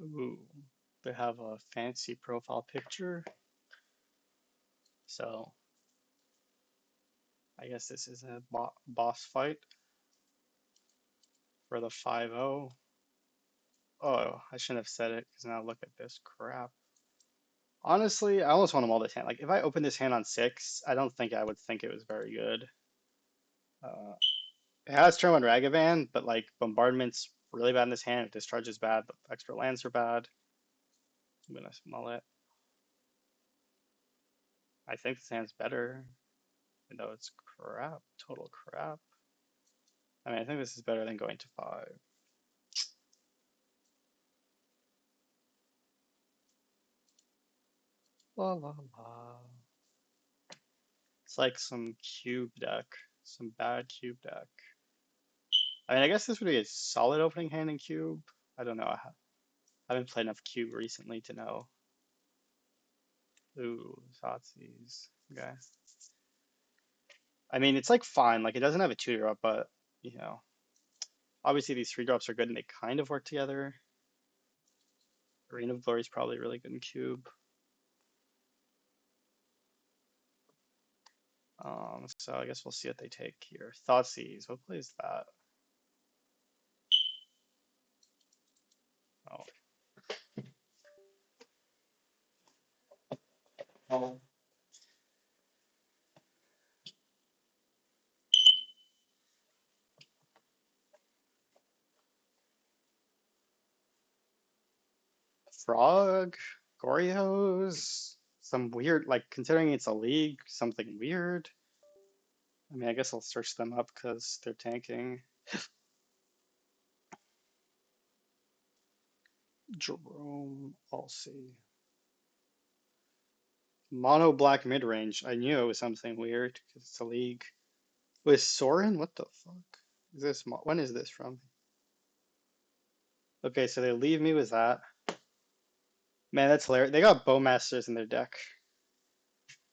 Ooh, they have a fancy profile picture. So I guess this is a boss fight for the 5-0. Oh, I shouldn't have said it because now look at this crap. Honestly, I almost want them all this hand. Like if I opened this hand on 6, I don't think I would think it was very good. Uh, it has turn 1 Ragavan, but like Bombardment's really bad in this hand. Discharge is bad, the extra lands are bad. I'm gonna small it. I think this hand's better, even though it's crap, total crap. I mean, I think this is better than going to 5. La la la. It's like some cube deck, some bad cube deck. I mean, I guess this would be a solid opening hand in cube. I don't know. I haven't played enough cube recently to know. Ooh, Thoughtseize. Okay. I mean, it's like fine. Like it doesn't have a 2-drop, but you know, obviously these 3-drops are good and they kind of work together. Reign of Glory is probably really good in cube. So I guess we'll see what they take here. Thoughtseize. What plays that? Oh. Oh. Frog, Gorios, some weird, like considering it's a league, something weird. I mean, I guess I'll search them up because they're tanking. Jerome Alsey. Mono black mid range. I knew it was something weird because it's a league. With Soren? What the fuck? Is this when is this from? Okay, so they leave me with that. Man, that's hilarious. They got Bowmasters in their deck.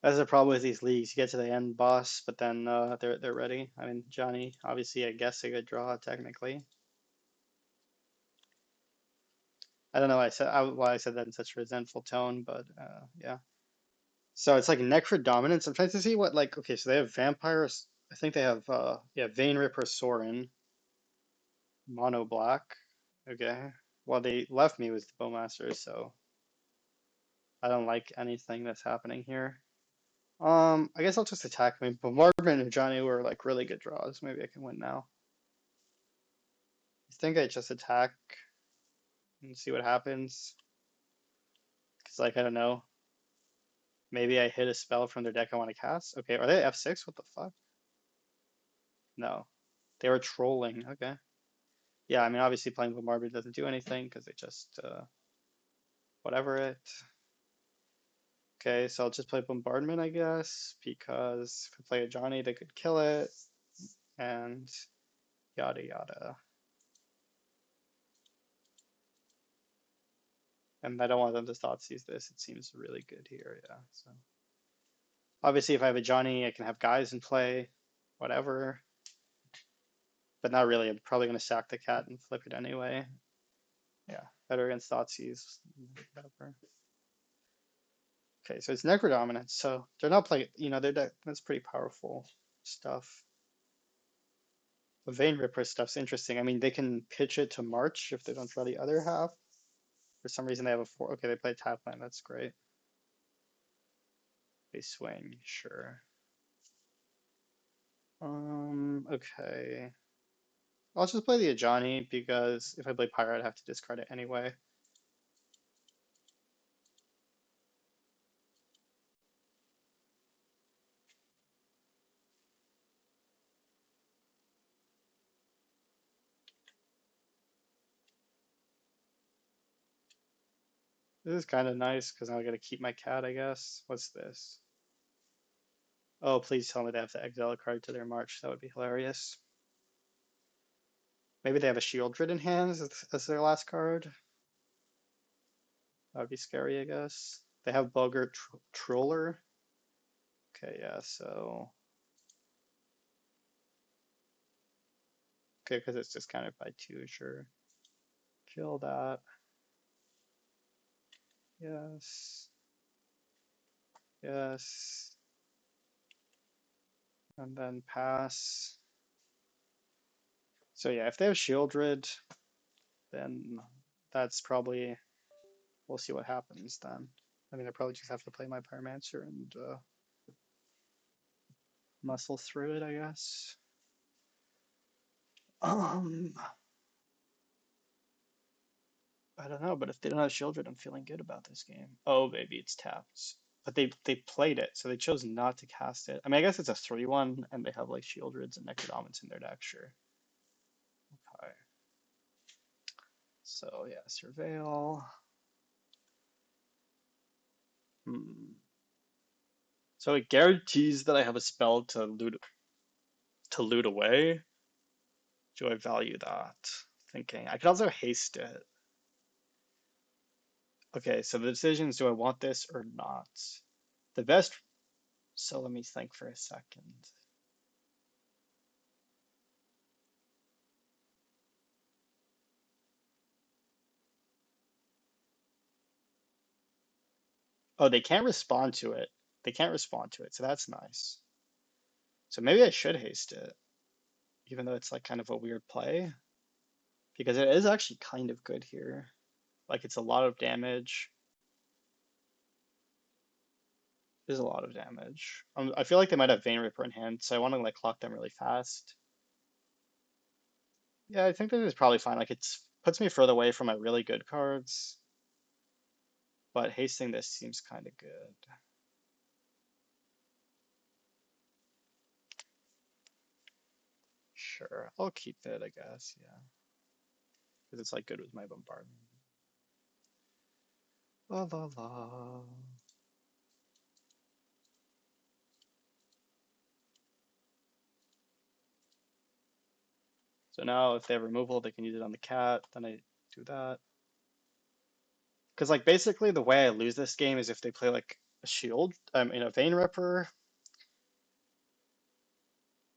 That's the problem with these leagues. You get to the end boss, but then they're ready. I mean, Johnny, obviously, I guess a good draw technically. I don't know why I said that in such a resentful tone, but yeah. So it's like Necro Dominance. I'm trying to see what like okay, so they have Vampires. I think they have yeah, Vein Ripper Sorin, Mono Black. Okay. Well, they left me with the Bowmasters, so I don't like anything that's happening here. I guess I'll just attack. I mean, Bombardment and Johnny were like really good draws. Maybe I can win now. I think I just attack and see what happens. Cause like I don't know. Maybe I hit a spell from their deck I want to cast. Okay, are they F6? What the fuck? No. They were trolling. Okay. Yeah, I mean obviously playing Bombardment doesn't do anything because they just whatever it. Okay, so I'll just play Bombardment, I guess, because if I play a Johnny, they could kill it, and yada yada. And I don't want them to Thoughtseize this. It seems really good here, yeah. So obviously, if I have a Johnny, I can have guys in play, whatever. But not really. I'm probably gonna sack the cat and flip it anyway. Yeah, better against Thoughtseize, whatever. Okay, so it's Necrodominant. So they're not playing. You know, that's pretty powerful stuff. The Vein Ripper stuff's interesting. I mean, they can pitch it to March if they don't draw the other half. For some reason, they have a 4. Okay, they play tap land. That's great. They swing, sure. Okay. I'll just play the Ajani because if I play Pyro, I'd have to discard it anyway. This is kind of nice because now I gotta keep my cat, I guess. What's this? Oh, please tell me they have to exile a card to their March. That would be hilarious. Maybe they have a Shieldred in hand as their last card. That would be scary, I guess. They have Bogart Troller. Okay, yeah, so. Okay, because it's discounted by 2, sure. Kill that. Yes. Yes. And then pass. So yeah, if they have Shieldred, then that's probably, we'll see what happens then. I mean, I probably just have to play my Pyromancer and muscle through it, I guess. Um, I don't know, but if they don't have Shieldred, I'm feeling good about this game. Oh, baby, it's tapped. But they played it, so they chose not to cast it. I mean, I guess it's a 3/1, and they have like Shieldreds and Necrodomins in their deck, sure. Okay. So yeah, Surveil. Hmm. So it guarantees that I have a spell to loot away. Do I value that? Thinking. I could also haste it. Okay, so the decision is, do I want this or not? The best, so let me think for a second. Oh, they can't respond to it. They can't respond to it, so that's nice. So maybe I should haste it, even though it's like kind of a weird play, because it is actually kind of good here. Like it's a lot of damage. There's a lot of damage. I feel like they might have Vein Ripper in hand, so I want to like clock them really fast. Yeah, I think this is probably fine. Like it puts me further away from my really good cards, but hasting this seems kind of good. Sure, I'll keep it, I guess. Yeah, because it's like good with my bombardment. La la la. So now if they have removal, they can use it on the cat. Then I do that. Because like basically the way I lose this game is if they play like a shield, in a Vein Ripper,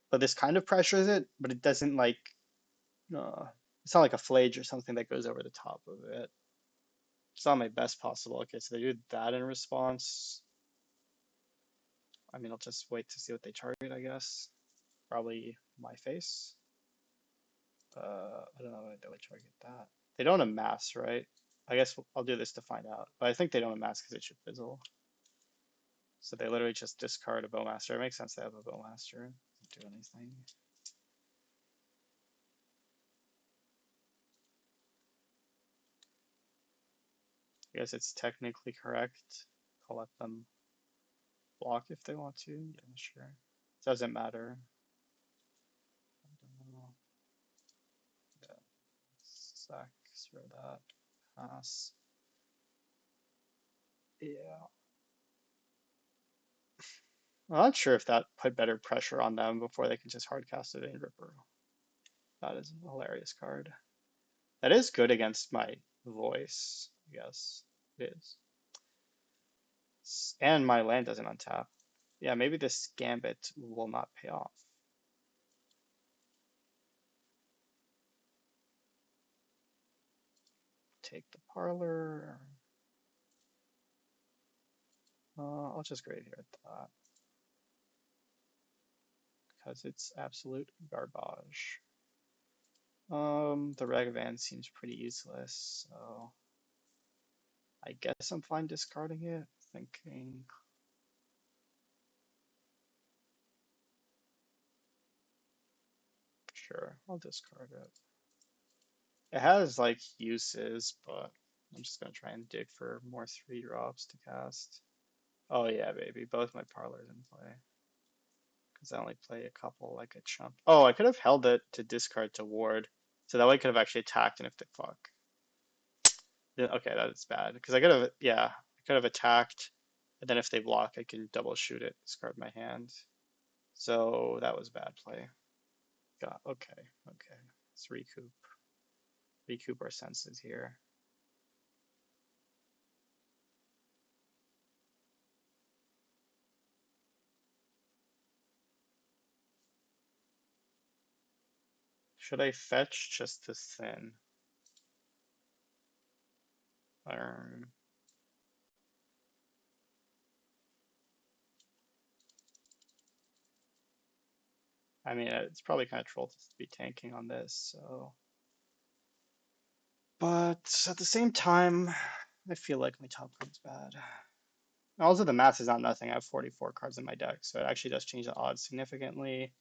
but this kind of pressures it, but it doesn't like, it's not like a Flage or something that goes over the top of it. It's not my best possible. Okay, so they do that in response. I mean, I'll just wait to see what they target, I guess. Probably my face. I don't know why they would target that. They don't amass, right? I guess I'll do this to find out. But I think they don't amass because it should fizzle. So they literally just discard a Bowmaster. It makes sense they have a Bowmaster. Doesn't do anything. I guess it's technically correct. I'll let them block if they want to. Yeah, sure. Doesn't matter. I don't know. Yeah. Sack, throw that. Pass. Yeah. I'm not sure if that put better pressure on them before they can just hardcast it in Ripper. That is a hilarious card. That is good against my voice, I guess. It is. And my land doesn't untap. Yeah, maybe this gambit will not pay off. Take the parlor. I'll just grade here at that because it's absolute garbage. The Ragavan seems pretty useless, so I guess I'm fine discarding it. Thinking, sure, I'll discard it. It has like uses, but I'm just gonna try and dig for more 3 drops to cast. Oh yeah, baby, both my parlors in play. Because I only play a couple like a chump. Oh, I could have held it to discard to ward. So that way I could have actually attacked and if they fuck. Yeah, okay, that is bad. Because I could have, yeah, I could have attacked. And then if they block, I can double shoot it, discard my hand. So that was bad play. Got, okay, okay. Let's recoup. Recoup our senses here. Should I fetch just to thin? Um, I mean, it's probably kind of troll to be tanking on this, so. But at the same time, I feel like my top card's bad. Also, the math is not nothing. I have 44 cards in my deck, so it actually does change the odds significantly.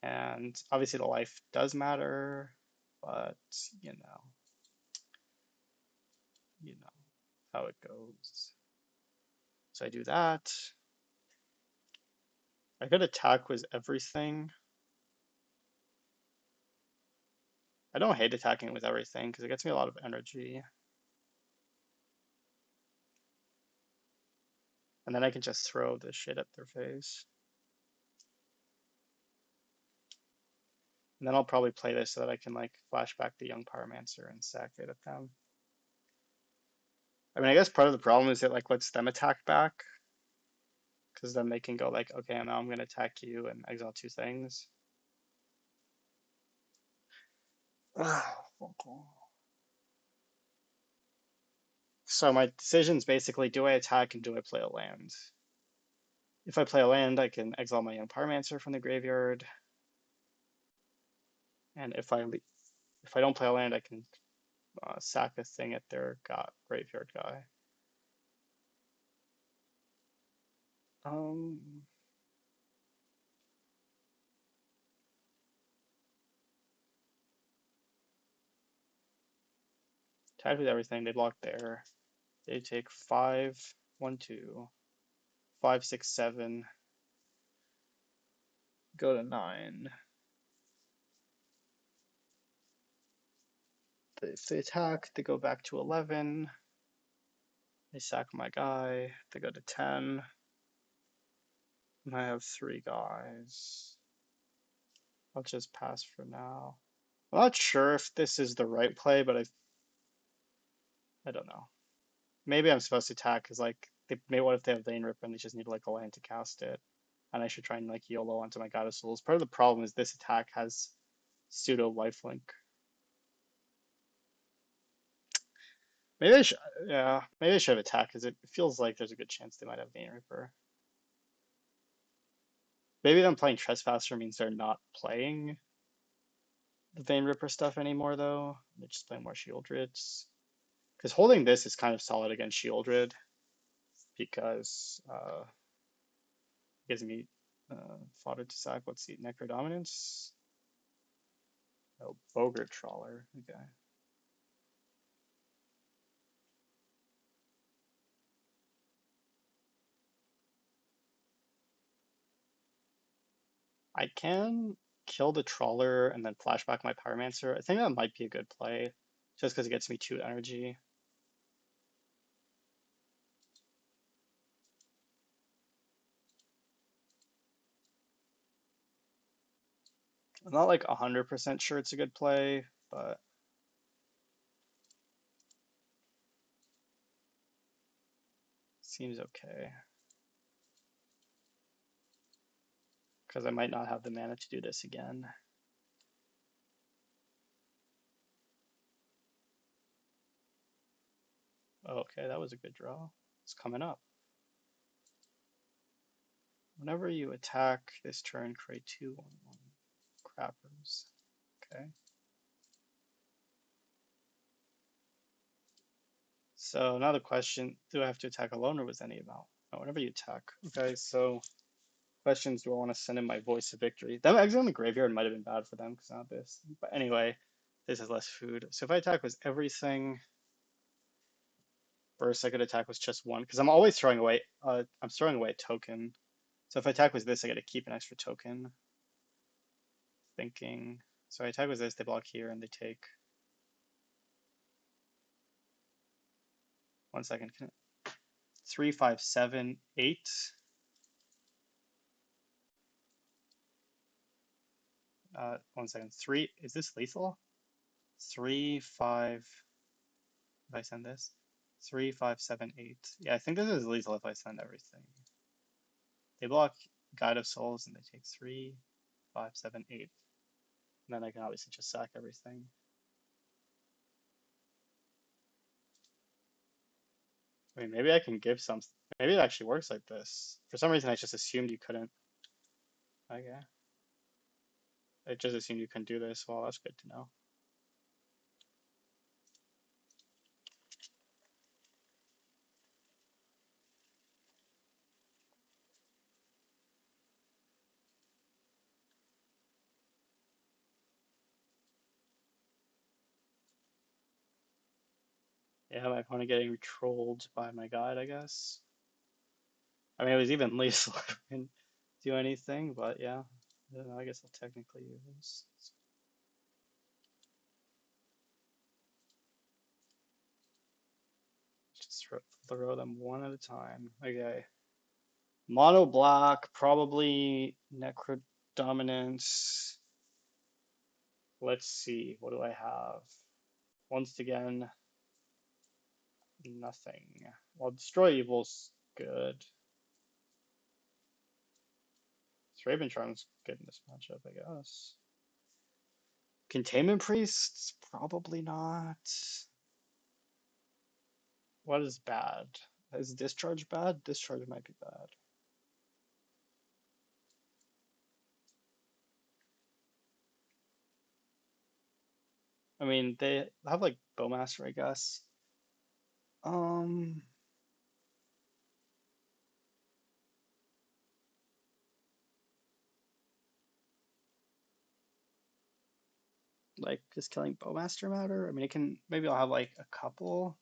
And obviously, the life does matter, but you know, you know how it goes. So I do that. I could attack with everything. I don't hate attacking with everything because it gets me a lot of energy. And then I can just throw this shit at their face. And then I'll probably play this so that I can like flashback the Young Pyromancer and sack it at them. I mean, I guess part of the problem is it like lets them attack back because then they can go like, okay, now I'm gonna attack you and exile two things. So my decision's basically, do I attack and do I play a land? If I play a land, I can exile my Young Pyromancer from the graveyard. And if I don't play a land, I can sack a thing at their graveyard guy. Um, Attack with everything. They block there. They take 5, 1, 2, 5, 6, 7. Go to 9. If they attack, they go back to 11. They sack my guy. They go to 10. And I have 3 guys. I'll just pass for now. I'm not sure if this is the right play, but I don't know. Maybe I'm supposed to attack because like what if they have Vein Rip and they just need like a land to cast it, and I should try and like YOLO onto my God of Souls. Part of the problem is this attack has pseudo lifelink. Maybe I should, yeah, maybe I should have attacked because it feels like there's a good chance they might have Vein Ripper. Maybe them playing Trespasser means they're not playing the Vein Ripper stuff anymore though. They're just playing more Shieldreds. Because holding this is kind of solid against Shieldred because gives me fodder to sack. Let's see, Necrodominance. Oh, Bogart Trawler. Okay. I can kill the Trawler and then flashback my Pyromancer. I think that might be a good play, just because it gets me 2 energy. I'm not like 100% sure it's a good play, but seems okay. Because I might not have the mana to do this again. Oh, okay, that was a good draw. It's coming up. Whenever you attack this turn, create 2/1/1 crappers. Okay. So now the question, do I have to attack alone or with any amount? No, whenever you attack. Okay, so questions, do I want to send in my Voice of Victory? Them exiting the graveyard might have been bad for them because not this. But anyway, this has less food. So if I attack with everything, first I could attack with just 1 because I'm always throwing away, I'm throwing away a token. So if I attack with this, I get to keep an extra token. Thinking, so I attack with this, they block here and they take, 1 second, 3, 5, 7, 8. 1 second, 3, is this lethal? 3, 5, if I send this, 3, 5, 7, 8. Yeah, I think this is lethal if I send everything. They block Guide of Souls and they take 3, 5, 7, 8. And then I can obviously just sack everything. I mean, maybe I can give some. Maybe it actually works like this. For some reason, I just assumed you couldn't. Okay. It just assumed you couldn't do this. Well, that's good to know. Yeah, my opponent getting trolled by my guide, I guess. I mean, it was even lethal. I didn't do anything, but yeah. I don't know, I guess I'll technically use. Just throw them one at a time. Okay. Mono black, probably Necro Dominance. Let's see, what do I have? Once again, nothing. Well, Destroy Evil's good. Raven Charm's good in this matchup, I guess. Containment Priest? Probably not. What is bad? Is Discharge bad? Discharge might be bad. I mean, they have like Bowmaster, I guess. Um, like just killing Bowmaster matter? I mean, it can maybe I'll have like a couple.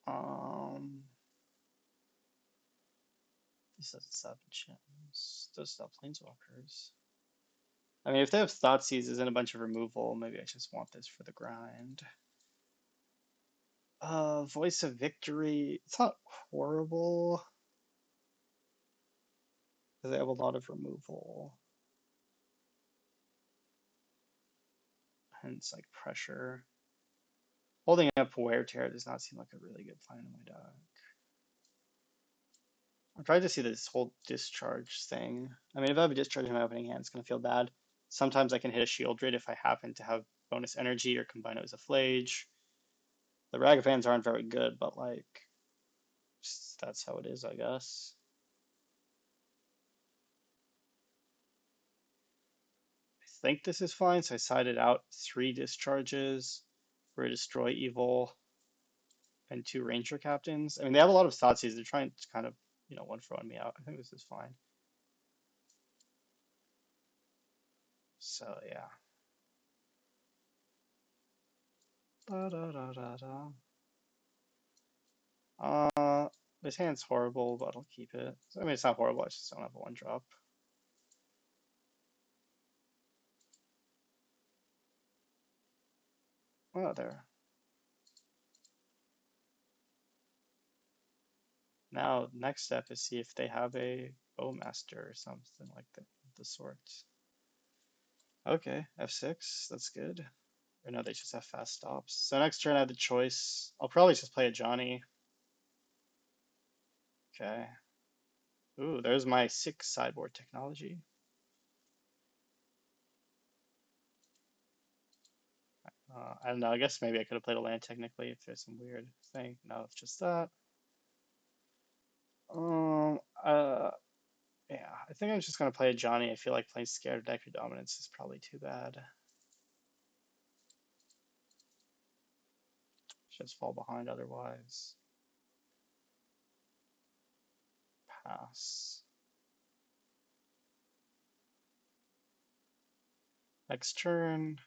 Um, this doesn't stop gems. Does stop planeswalkers. I mean, if they have Thought Seizes and a bunch of removal, maybe I just want this for the grind. Voice of Victory. It's not horrible because they have a lot of removal. Hence, like pressure. Holding up Wear Tear does not seem like a really good plan in my deck. I'm trying to see this whole discharge thing. I mean, if I have a discharge in my opening hand, it's going to feel bad. Sometimes I can hit a shield rate if I happen to have bonus energy or combine it with a Flage. The Ragavans aren't very good, but like, that's how it is, I guess. I think this is fine, so I sided out 3 discharges for a Destroy Evil and 2 Ranger Captains. I mean, they have a lot of Thoughtseize. They're trying to kind of, one for one me out. I think this is fine. So, yeah. Da, da, da, da, da. This hand's horrible, but I'll keep it. I mean, it's not horrible, I just don't have a 1-drop. Oh, there. Now, next step is see if they have a Bowmaster or something like that, of the sort. Okay, F6, that's good. Or no, they just have fast stops. So next turn I have the choice. I'll probably just play a Johnny. Okay. Ooh, there's my 6 sideboard technology. I don't know, I guess maybe I could have played a land technically if there's some weird thing. No, it's just that. Um, uh, yeah, I think I'm just gonna play a Johnny. I feel like playing Scared of Necro Dominance is probably too bad. Just fall behind otherwise. Pass. Next turn,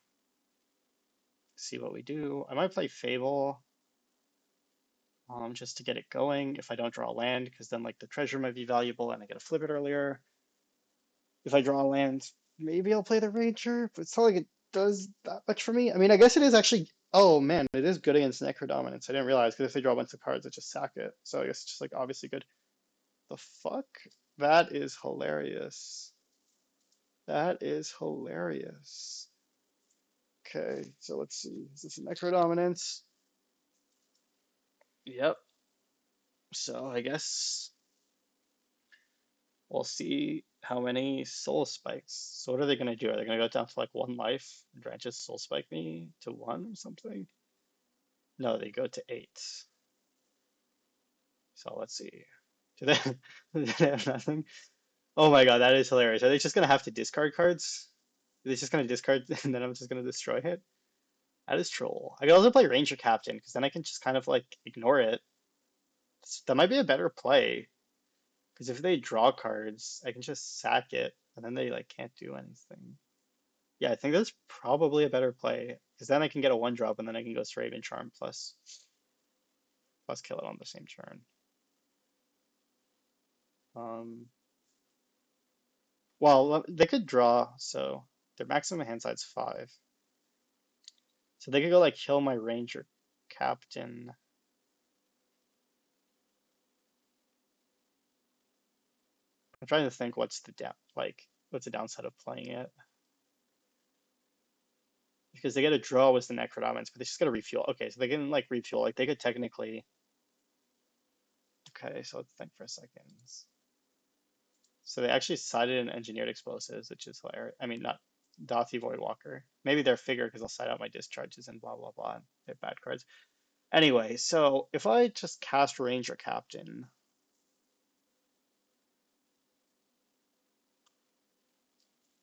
see what we do. I might play Fable, just to get it going if I don't draw a land, because then like the treasure might be valuable and I get to flip it earlier. If I draw a land, maybe I'll play the Ranger, but it's not like it does that much for me. I mean, I guess it is actually. Oh man, it is good against Necro Dominance. I didn't realize because if they draw a bunch of cards, I just sack it. So I guess it's just like obviously good. The fuck? That is hilarious. That is hilarious. Okay, so let's see. Is this a Necro Dominance? Yep. So I guess we'll see how many soul spikes. So what are they gonna do? Are they gonna go down to like 1 life and try and just soul spike me to 1 or something? No, they go to 8. So let's see. Do they, do they have nothing? Oh my god, that is hilarious. Are they just gonna have to discard cards? Are they just gonna discard and then I'm just gonna destroy it? That is troll. I could also play Ranger Captain because then I can just kind of like ignore it. That might be a better play because if they draw cards, I can just sack it and then they like can't do anything. Yeah, I think that's probably a better play because then I can get a one drop and then I can go Raven Charm plus kill it on the same turn. Um, well, they could draw, so their maximum hand size 5. So they could go like kill my Ranger Captain. I'm trying to think what's the downside of playing it because they get a draw with the Necrodominance, but they just got to refuel. Okay, so they can like refuel. Like they could technically. Okay, so let's think for a second. So they actually sided in engineered explosives, which is hilarious. I mean, not Dathi Voidwalker. Maybe they're figure because I'll side out my discharges and blah blah blah. And they have bad cards. Anyway, so if I just cast Ranger Captain,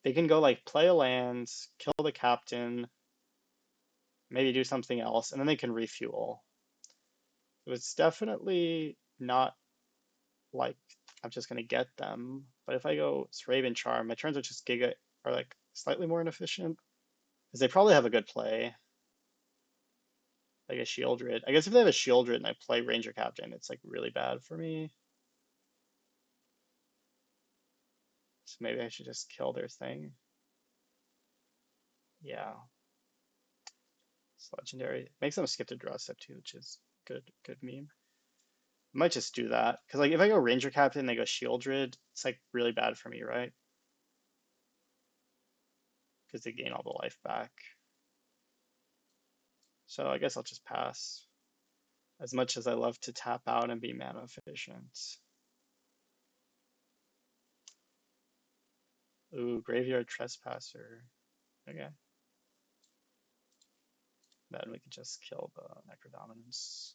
they can go like play a land, kill the captain, maybe do something else, and then they can refuel. So it's definitely not like I'm just gonna get them. But if I go Raven Charm, my turns are just Giga are like slightly more inefficient because they probably have a good play, like a Shieldred. I guess if they have a Shieldred and I play Ranger Captain, it's like really bad for me. So maybe I should just kill their thing. Yeah, it's legendary. Makes them skip the draw step too, which is good meme. I might just do that because like if I go Ranger Captain, they go Shieldred. It's like really bad for me, right? Because they gain all the life back. So I guess I'll just pass. As much as I love to tap out and be mana efficient. Ooh, Graveyard Trespasser. Okay. Then we can just kill the Necrodominance.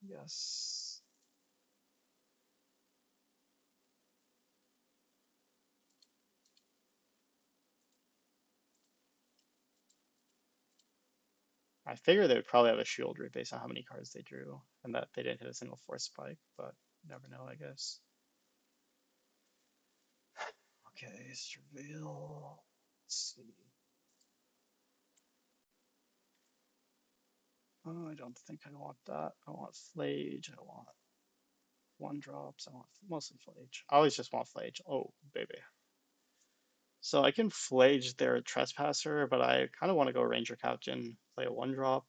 Yes. I figure they would probably have a Shieldred based on how many cards they drew, and that they didn't hit a single Force Spike, but never know, I guess. Okay, Surveil. Let's see. Oh, I don't think I want that. I want Flage. I want one drops. I want mostly Flage. I always just want Flage. Oh, baby. So I can Flage their Trespasser, but I kind of want to go Ranger Captain, play a one drop,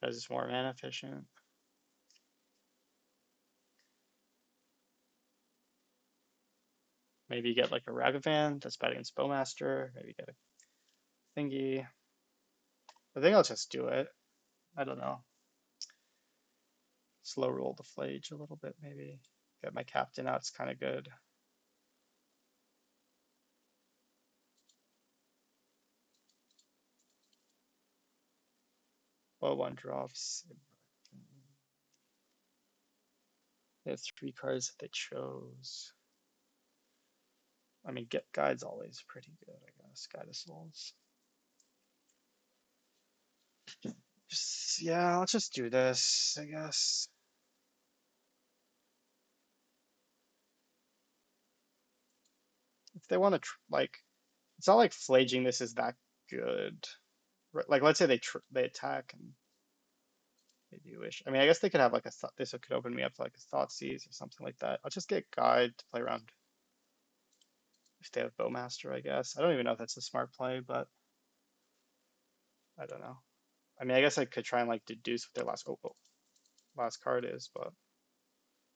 because it's more mana efficient. Maybe get like a Ragavan that's bad against Bowmaster. Maybe get a thingy. I think I'll just do it. I don't know. Slow roll the Flage a little bit, maybe. Get my Captain out. It's kind of good. Well, one drops. They have 3 cards that they chose. I mean, get Guide's always pretty good, I guess. Guide of Souls. Just, yeah, let's just do this, I guess. If they want to, like, it's not like flaging this is that good. Like, let's say they attack and they do wish. I mean, I guess they could have like a thought. This could open me up to like a Thoughtseize or something like that. I'll just get Guide to play around if they have Bowmaster, I guess. I don't even know if that's a smart play, but I don't know. I mean, I guess I could try and like deduce what their last card is, but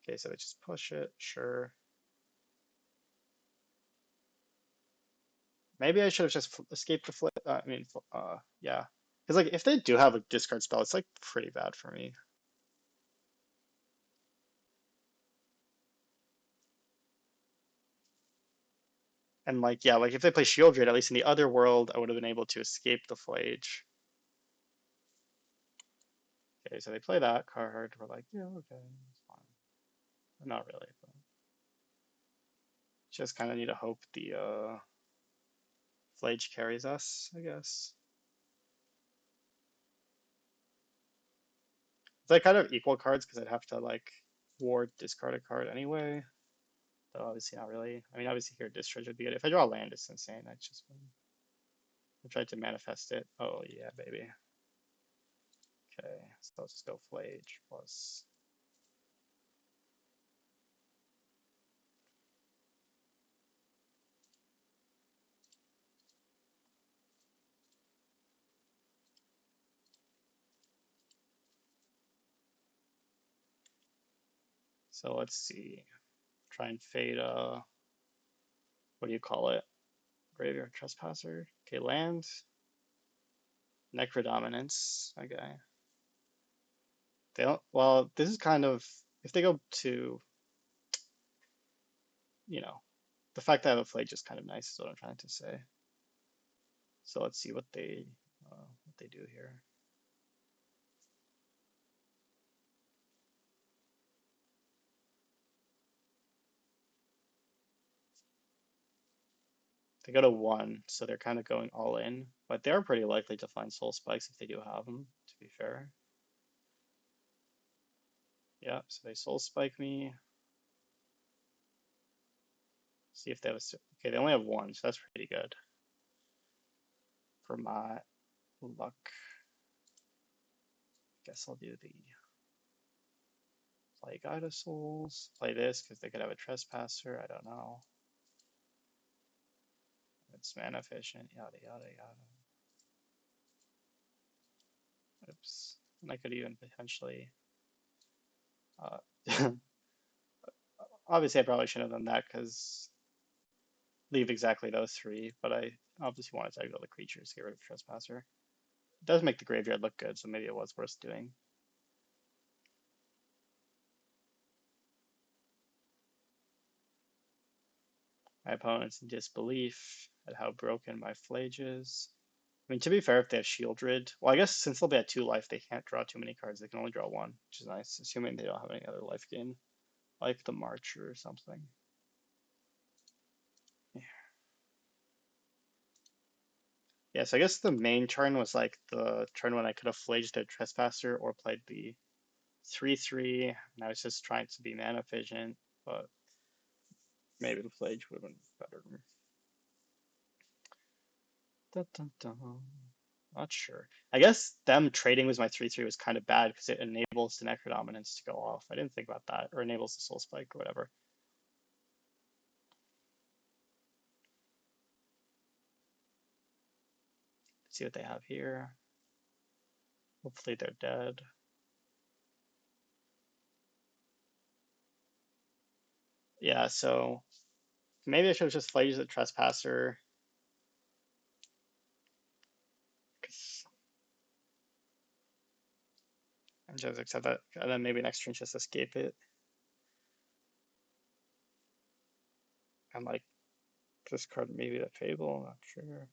okay, so they just push it, sure. Maybe I should have just escaped the flip. Yeah, because like if they do have a discard spell, it's like pretty bad for me. And like yeah, like if they play Shieldred, at least in the other world, I would have been able to escape the Flage. Okay, so they play that card. We're like, yeah, okay, it's fine. Not really, but just kind of need to hope the Flage carries us, I guess. It's like kind of equal cards because I'd have to like ward discard a card anyway. Though obviously not really. I mean, obviously here discharge would be good. If I draw land, it's insane. I just I tried to manifest it. Oh yeah, baby. Okay, so I'll just go Flage plus. So let's see. Try and fade what do you call it? Graveyard Trespasser. Okay, land. Necrodominance. Okay. They don't, well, this is kind of, if they go to, you know, the fact that I have a Flage is kind of nice is what I'm trying to say. So let's see what they do here. They go to 1, so they're kind of going all in, but they're pretty likely to find soul spikes if they do have them, to be fair. Yeah, so they soul spike me. See if they have okay, they only have 1, so that's pretty good for my luck. Guess I'll do the play Guide of Souls, play this because they could have a Trespasser, I don't know. It's mana efficient, yada yada yada. Oops. And I could even potentially uh, obviously I probably shouldn't have done that because leave exactly those 3, but I obviously wanted to exile the creatures, get rid of Trespasser. It does make the graveyard look good, so maybe it was worth doing. My opponent's in disbelief at how broken my Flage is. I mean, to be fair, if they have Shieldred, well, I guess since they'll be at 2 life, they can't draw too many cards. They can only draw 1, which is nice, assuming they don't have any other life gain, like the Marcher or something. Yeah. Yeah, so I guess the main turn was like the turn when I could have flaged a Trespasser or played the 3/3, and I was just trying to be mana efficient, but maybe the Flage would have been better. Dun, dun, dun. Not sure. I guess them trading with my 3/3 was kind of bad because it enables the Necrodominance to go off. I didn't think about that, or enables the Soul Spike or whatever. Let's see what they have here. Hopefully they're dead. Yeah, so maybe I should have just flaged the Trespasser. And just accept that, and then maybe next turn just escape it. And like discard maybe the Fable, I'm not sure.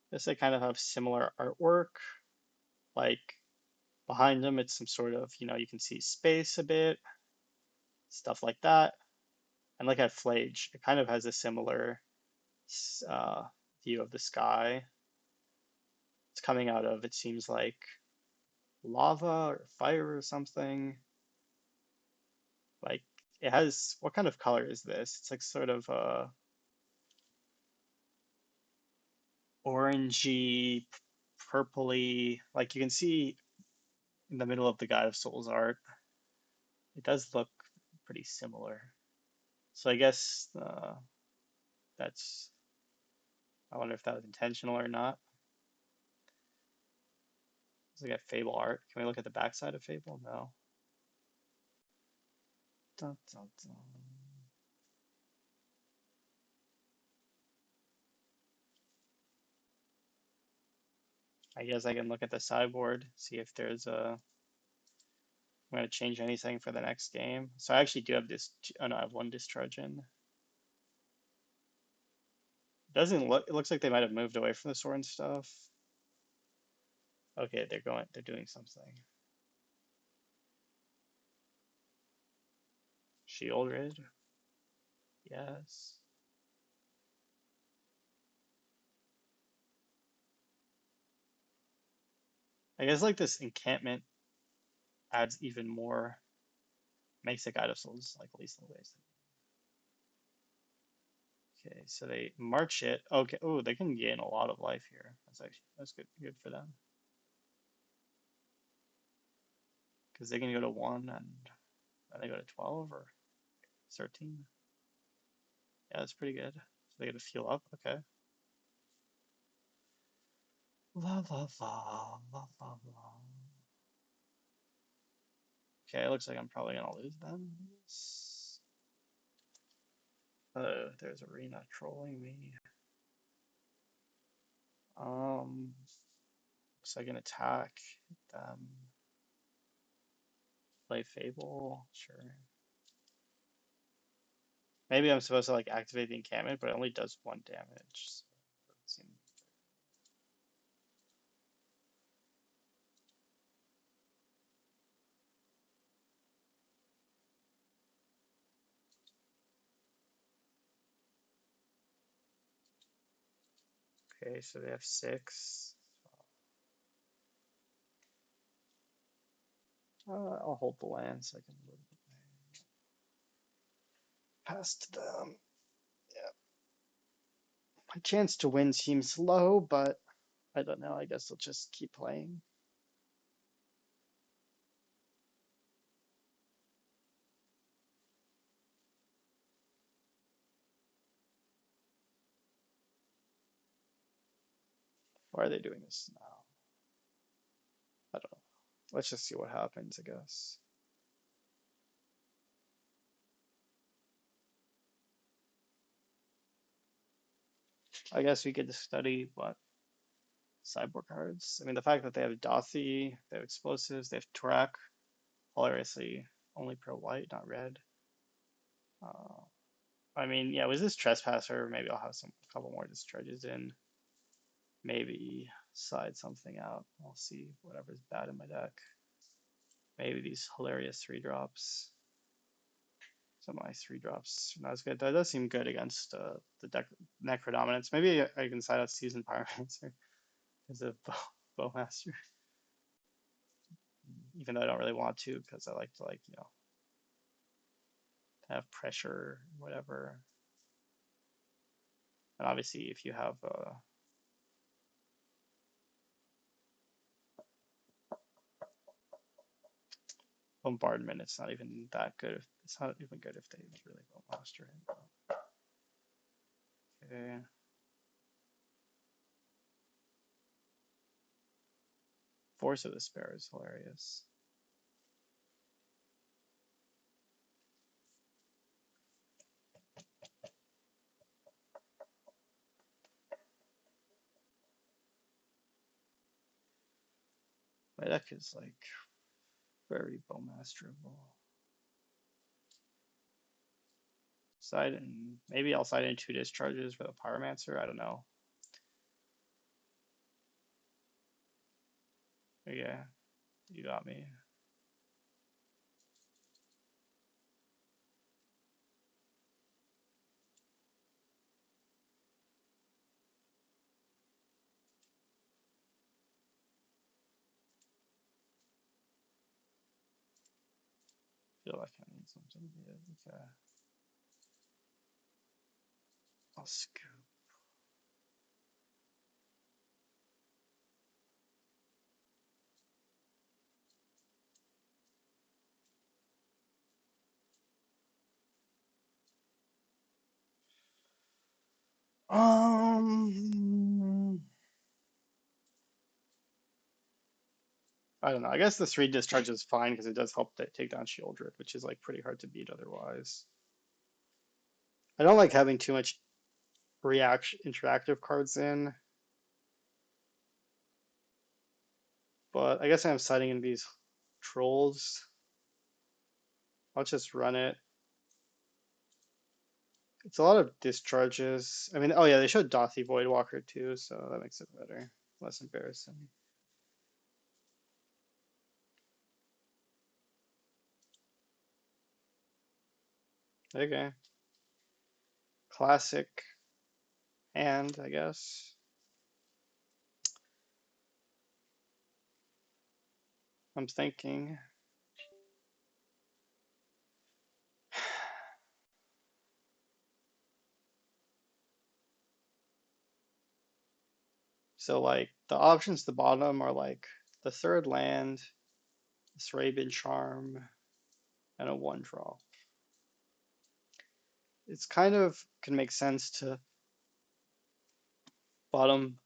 Guess they kind of have similar artwork. Like behind them, it's some sort of, you can see space a bit, stuff like that. And like at Flage, it kind of has a similar uh, view of the sky. It's coming out of, it seems like lava or fire or something. Like it has, what kind of color is this? It's like sort of orangey, purpley. Like you can see in the middle of the God of Souls art, it does look pretty similar. So I guess that's, I wonder if that was intentional or not. Let's look at Fable art. Can we look at the backside of Fable? No. Dun, dun, dun. I guess I can look at the sideboard, see if there's a. I'm gonna change anything for the next game. So I actually do have this. Oh no, I have one discharge in. Doesn't look. It looks like they might have moved away from the sword and stuff. Okay, they're going. They're doing something. Shieldred. Yes. I guess like this encampment adds even more. Makes the Guide of Souls like lethal ways. Okay, so they march it. Okay. Oh, they can gain a lot of life here. That's good for them because they can go to 1 and they go to 12 or 13. Yeah, that's pretty good. So they get to heal up. Okay. La la la la la la. Okay, it looks like I'm probably gonna lose then. Oh, there's Arena trolling me. Looks like an attack. Play Fable. Sure. Maybe I'm supposed to like activate the encampment, but it only does 1 damage. So it doesn't seem. Okay, so they have 6. I'll hold the land so I can move past them. Yeah. My chance to win seems low, but I don't know. I guess I'll just keep playing. Why are they doing this now? I don't know. Let's just see what happens, I guess. I guess we could study what cyborg cards. I mean, the fact that they have Dothi, they have explosives, they have Turak, hilariously only pro white, not red. Uh, I mean, yeah, was this Trespasser? Maybe I'll have a couple more discharges in. Maybe side something out. I'll see whatever's bad in my deck. Maybe these hilarious 3 drops. Some of my 3 drops not as good. That does seem good against the deck Necrodominance. Maybe I can side out Seasoned Pyromancer as a Bowmaster, even though I don't really want to because I like to have pressure, whatever. And obviously, if you have Bombardment, it's not even that good. It's not even good if they really Bowmaster it. Okay. Force of Despair is hilarious. My deck is like very Bowmasterable. Side and maybe I'll side in 2 discharges for the Pyromancer. I don't know. Yeah, you got me. Feel like I need something good. Okay, I'll scoop. Um, I don't know. I guess the 3 discharge is fine because it does help to take down Shieldred, which is like pretty hard to beat otherwise. I don't like having too much reaction interactive cards in. but I guess I'm siding in these trolls. I'll just run it. It's a lot of discharges. I mean, oh yeah, they showed Dothy Voidwalker too, so that makes it better. Less embarrassing. Okay. Classic hand, I guess. I'm thinking. So like the options at the bottom are like the third land, Thraben Charm, and a one draw. It's kind of can make sense to bottom.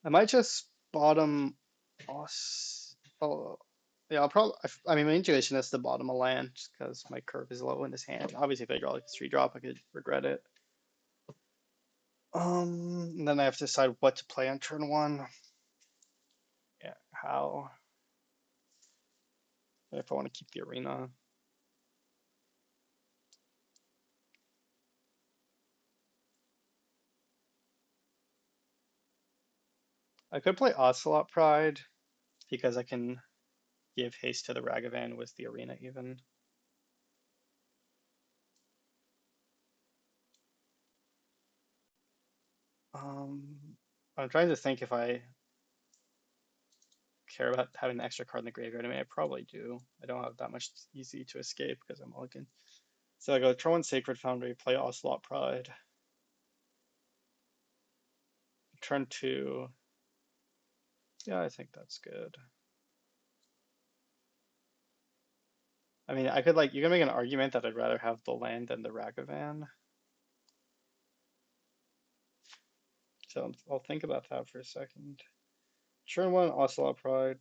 I might just bottom os. Oh, yeah, I'll probably. I mean, my intuition is to bottom a land just because my curve is low in this hand. Obviously, if I draw like a 3 drop, I could regret it. And then I have to decide what to play on turn one. Yeah, how. If I want to keep the arena. I could play Ocelot Pride because I can give haste to the Ragavan with the arena even. Um, I'm trying to think if I care about having the extra card in the graveyard. I mean, I probably do. I don't have that much easy to escape because I'm mulligan. So I go throw in Sacred Foundry, play Ocelot Pride. Turn two. Yeah, I think that's good. I mean, I could like, you can make an argument that I'd rather have the land than the Ragavan. So I'll think about that for a second. Turn one, Ocelot Pride.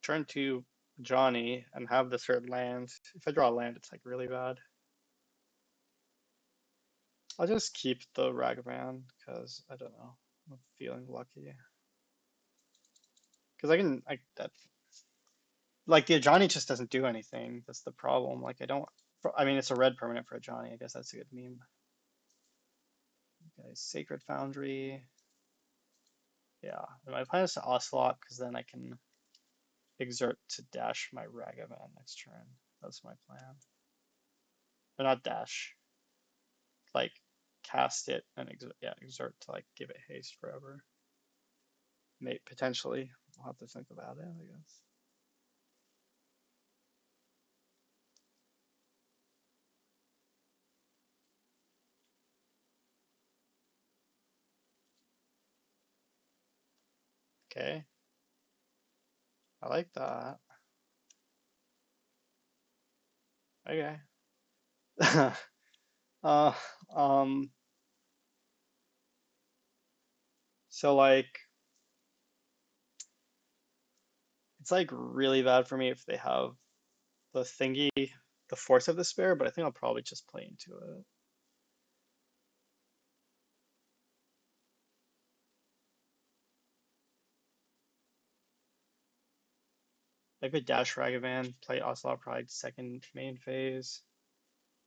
Turn two, Johnny, and have the third land. If I draw a land, it's like really bad. I'll just keep the Ragavan because I don't know. I'm feeling lucky. Because that like the Ajani just doesn't do anything. That's the problem. Like I don't. I mean, it's a red permanent for Ajani. I guess that's a good meme. Okay, Sacred Foundry. Yeah, and my plan is to Ocelot because then I can exert to dash my Ragavan next turn. That's my plan. But not dash. Like cast it and exert to like give it haste forever. Maybe potentially. I'll have to think about it, I guess. Okay, I like that. Okay. uh, um, so like it's like really bad for me if they have the thingy, the Force of Despair, but I think I'll probably just play into it. I could dash Ragavan, play Ocelot Pride second main phase.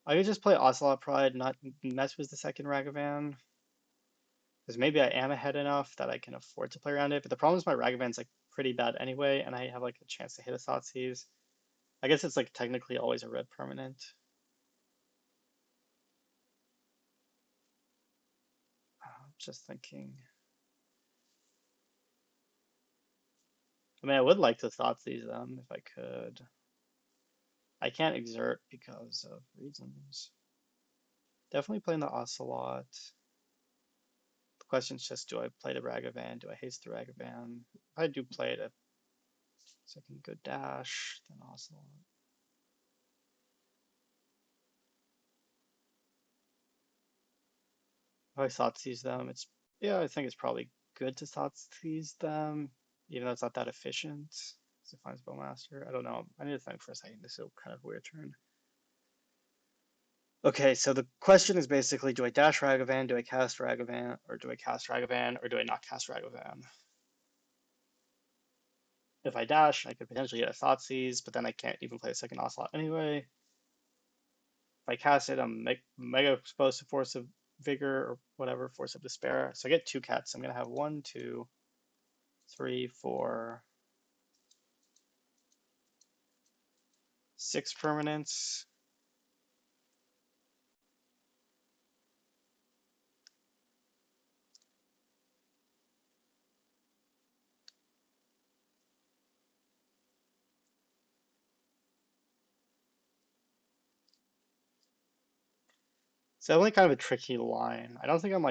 I could just play Ocelot Pride, not mess with the second Ragavan. Because maybe I am ahead enough that I can afford to play around it. But the problem is my Ragavan's like pretty bad anyway, and I have like a chance to hit a Thoughtseize. I guess it's like technically always a red permanent. Just thinking. I mean, I would like to Thoughtseize them if I could. I can't exert because of reasons. Definitely playing the Ocelot. The question is just, do I play the Ragavan? Do I haste the Ragavan? If I do play it, so I can go dash, then Ocelot. If I Thoughtseize them, yeah, I think it's probably good to Thoughtseize them, even though it's not that efficient. Defiance Bowmaster. I don't know. I need to think for a second. This is a kind of weird turn. Okay, so the question is basically, do I dash Ragavan, do I cast Ragavan, or do I cast Ragavan, or do I not cast Ragavan? If I dash, I could potentially get a Thoughtseize, but then I can't even play a second Ocelot anyway. If I cast it, I'm mega exposed to Force of Vigor or whatever, Force of Despair. So I get two cats. I'm gonna have 1, 2, 3, 4, 6 permanents. It's definitely kind of a tricky line. I don't think I'm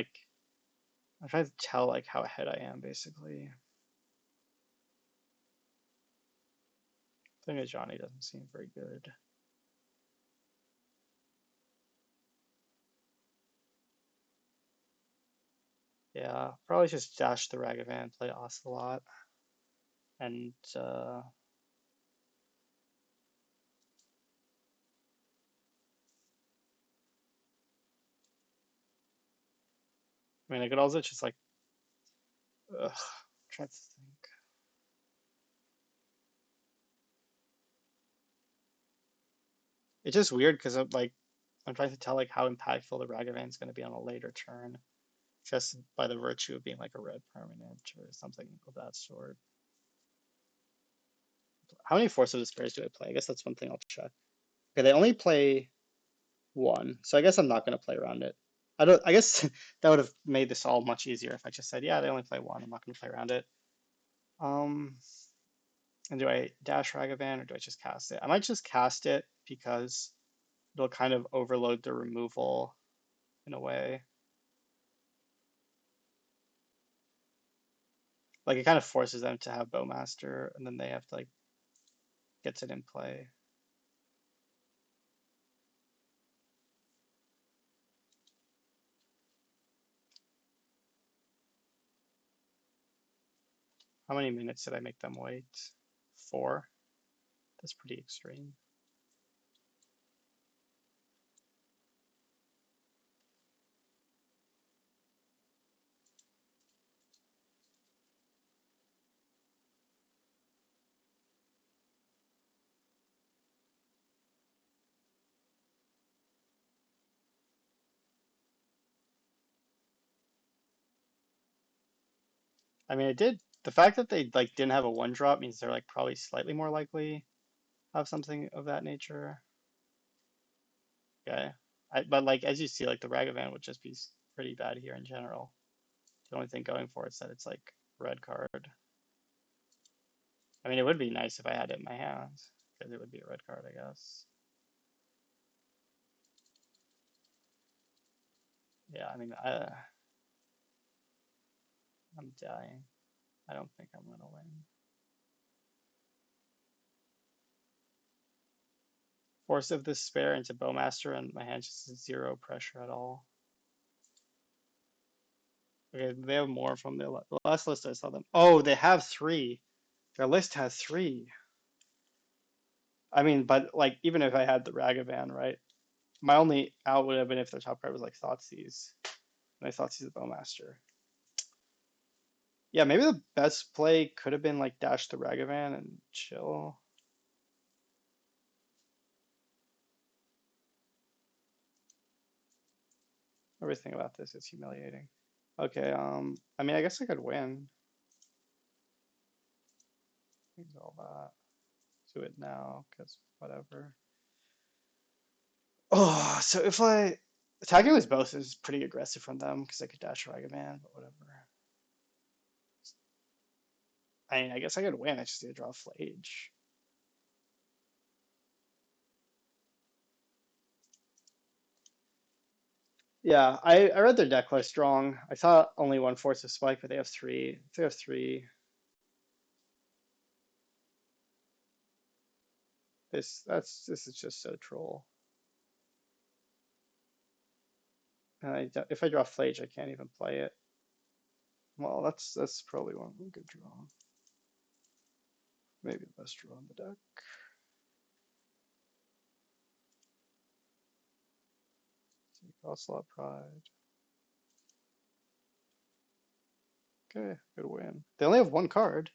trying to tell like how ahead I am basically. I think Johnny doesn't seem very good. Yeah, probably just dash the Ragavan, play Ocelot, and I mean I could also just like ugh, try to think. It's just weird because I'm trying to tell like how impactful the Ragavan's going to be on a later turn, just by the virtue of being like a red permanent or something of that sort. How many Force of Despairs do I play? I guess that's one thing I'll check. Okay, they only play one, so I guess I'm not going to play around it. I don't. I guess that would have made this all much easier if I just said, yeah, they only play one. I'm not going to play around it. Um, and do I dash Ragavan or do I just cast it? I might just cast it because it'll kind of overload the removal in a way. Like it kind of forces them to have Bowmaster, and then they have to like get it in play. How many minutes did I make them wait? 4? That's pretty extreme. I mean, it did. The fact that they like didn't have a 1-drop means they're like probably slightly more likely have something of that nature. Okay. But like as you see, like the Ragavan would just be pretty bad here in general. The only thing going for it is that it's like red card. I mean, it would be nice if I had it in my hands because it would be a red card, I guess. Yeah, I mean, I'm dying. I don't think I'm gonna win. Force of Despair into Bowmaster, and my hand just has 0 pressure at all. Okay, they have more from the last list I saw them. Oh, they have 3. Their list has 3. I mean, but like even if I had the Ragavan, right? My only out would have been if their top card was like Thoughtseize, and I Thoughtseize the Bowmaster. Yeah, maybe the best play could have been like dash the Ragavan and chill. Everything about this is humiliating. Okay, I mean, I guess I could win. Things all that. Do it now, because whatever. Oh, so if I attacking with both is pretty aggressive from them because I could dash Ragavan, but whatever. I mean, I guess I could win. I just need to draw Flage. Yeah, I read their deck list wrong. I thought only one Force of Spike, but they have 3. If they have 3, this is just so troll. And if I draw Flage, I can't even play it. Well, that's probably one good draw. Maybe the best draw on the deck. Ocelot Pride. Okay, good win. They only have one card.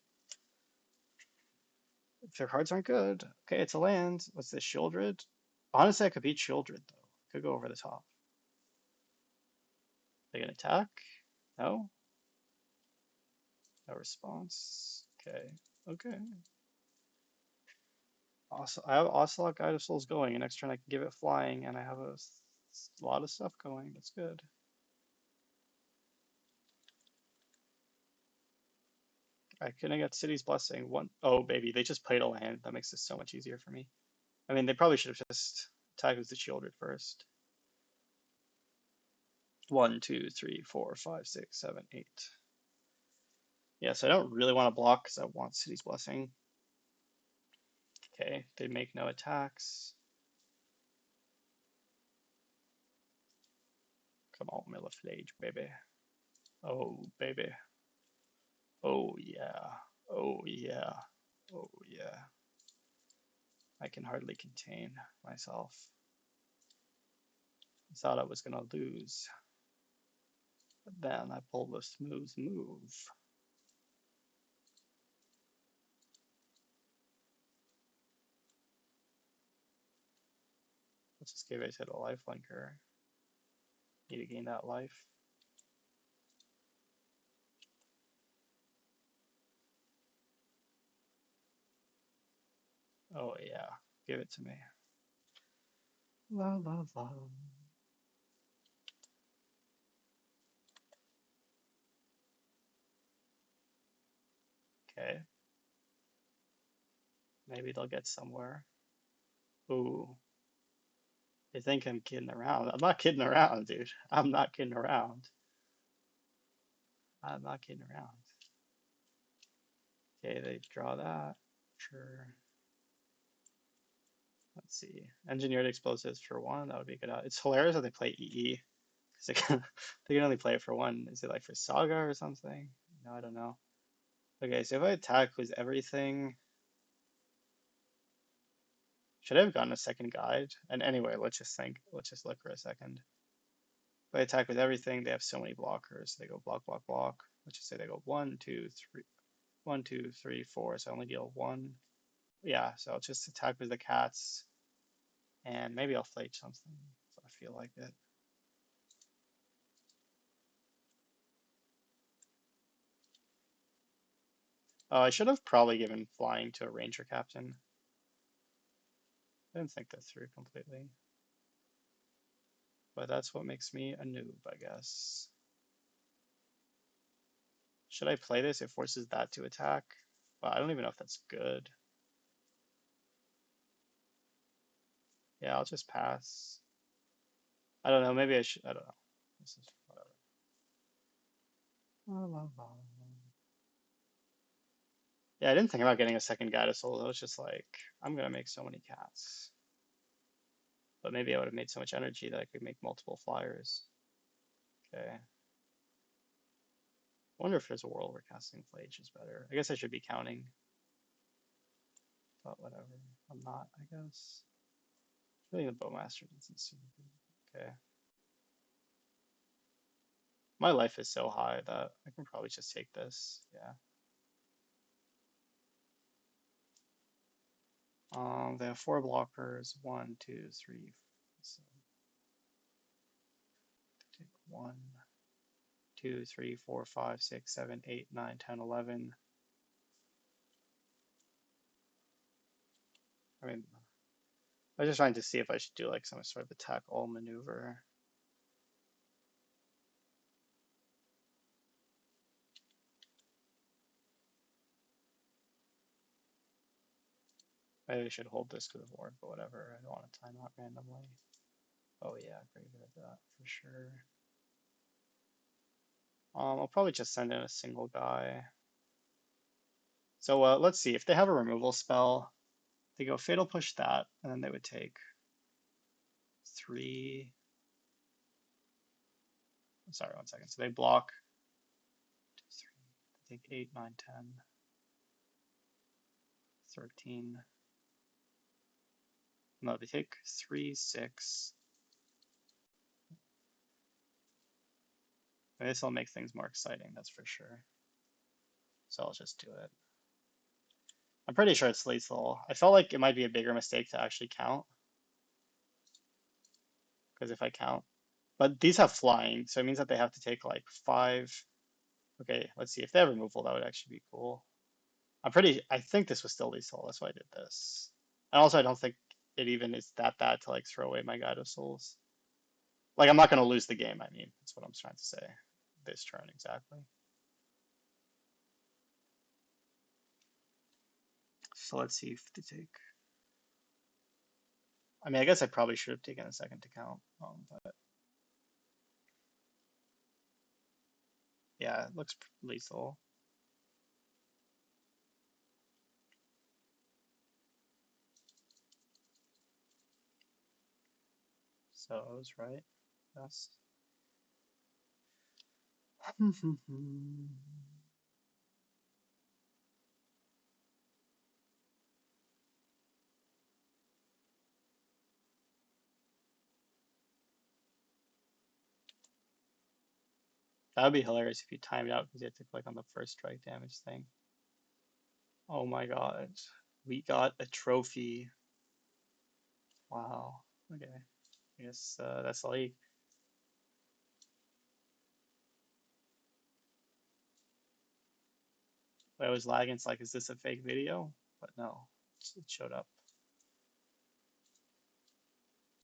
If their cards aren't good. Okay, it's a land. What's this, Shieldred? Honestly, I could beat Shieldred, though. Could go over the top. They gonna attack? No? No response. Okay. Okay. Also, I have Ocelot Guide of Souls going, and next turn I can give it flying, and I have a lot of stuff going. That's good. I couldn't get City's Blessing. One, oh baby, they just played a land. That makes this so much easier for me. I mean, they probably should have just attacked with the Shieldred first. 1, 2, 3, 4, 5, 6, 7, 8. Yeah, so I don't really want to block because I want City's Blessing. Okay, they make no attacks. Come on, Milliflage, baby. Oh, baby. Oh, yeah. Oh, yeah. Oh, yeah. I can hardly contain myself. I thought I was going to lose. But then I pulled a smooth move. Let's just give it to the life linker. Need to gain that life. Oh, yeah. Give it to me. La la la. Okay. Maybe they'll get somewhere. Ooh. They think I'm kidding around. I'm not kidding around, dude. I'm not kidding around. I'm not kidding around. Okay, they draw that. Sure. Let's see. Engineered explosives for one. That would be good. It's hilarious that they play EE. Because they can only play it for one. Is it like for Saga or something? No, I don't know. Okay, so if I attack with everything, should I have gotten a second guide? And anyway, let's just think. Let's just look for a second. If I attack with everything, they have so many blockers. They go block, block, block. Let's just say they go 1, 2, 3, 1, 2, 3, 4. So I only deal one. Yeah, so I'll just attack with the cats, and maybe I'll flake something if I feel like it. I should have probably given flying to a ranger captain. I didn't think that through completely. But that's what makes me a noob, I guess. Should I play this? It forces that to attack. Well, I don't even know if that's good. Yeah, I'll just pass. I don't know, maybe I should, I don't know. This is whatever. Yeah, I didn't think about getting a second guide of souls. I was just like, I'm gonna make so many cats. But maybe I would have made so much energy that I could make multiple flyers. Okay. I wonder if there's a world where casting Flage is better. I guess I should be counting. But whatever. I'm not, I guess. I think the Bowmaster doesn't seem good. Okay. My life is so high that I can probably just take this. Yeah. They have 4 blockers. 1, 2, 3. So take 1, 2, 3, 4, 5, 6, 7, 8, 9, 10, 11. I mean, I was just trying to see if I should do like some sort of attack all maneuver. Maybe I should hold this to the board, but whatever. I don't want to time out randomly. Oh yeah, great at that for sure. I'll probably just send in a single guy. So let's see if they have a removal spell. They go Fatal Push that, and then they would take 3. Sorry, 1 second. So they block 2, 3. They take 8, 9, 10, 13. No, they take 3, 6. And this will make things more exciting, that's for sure. So I'll just do it. I'm pretty sure it's lethal. I felt like it might be a bigger mistake to actually count, because if I count, but these have flying, so it means that they have to take like 5. Okay, let's see. If they have removal, that would actually be cool. I think this was still lethal. That's why I did this. And also, I don't think it even is that bad to like throw away my Guide of Souls. Like, I'm not going to lose the game, I mean. That's what I'm trying to say. This turn, exactly. So let's see if they take. I mean, I guess I probably should have taken a second to count. But yeah, it looks lethal. So I was right. Yes. That would be hilarious if you timed out because you had to click on the first strike damage thing. Oh my god. We got a trophy. Wow. Okay. I guess that's the league. I was lagging. It's like, is this a fake video? But no, it showed up.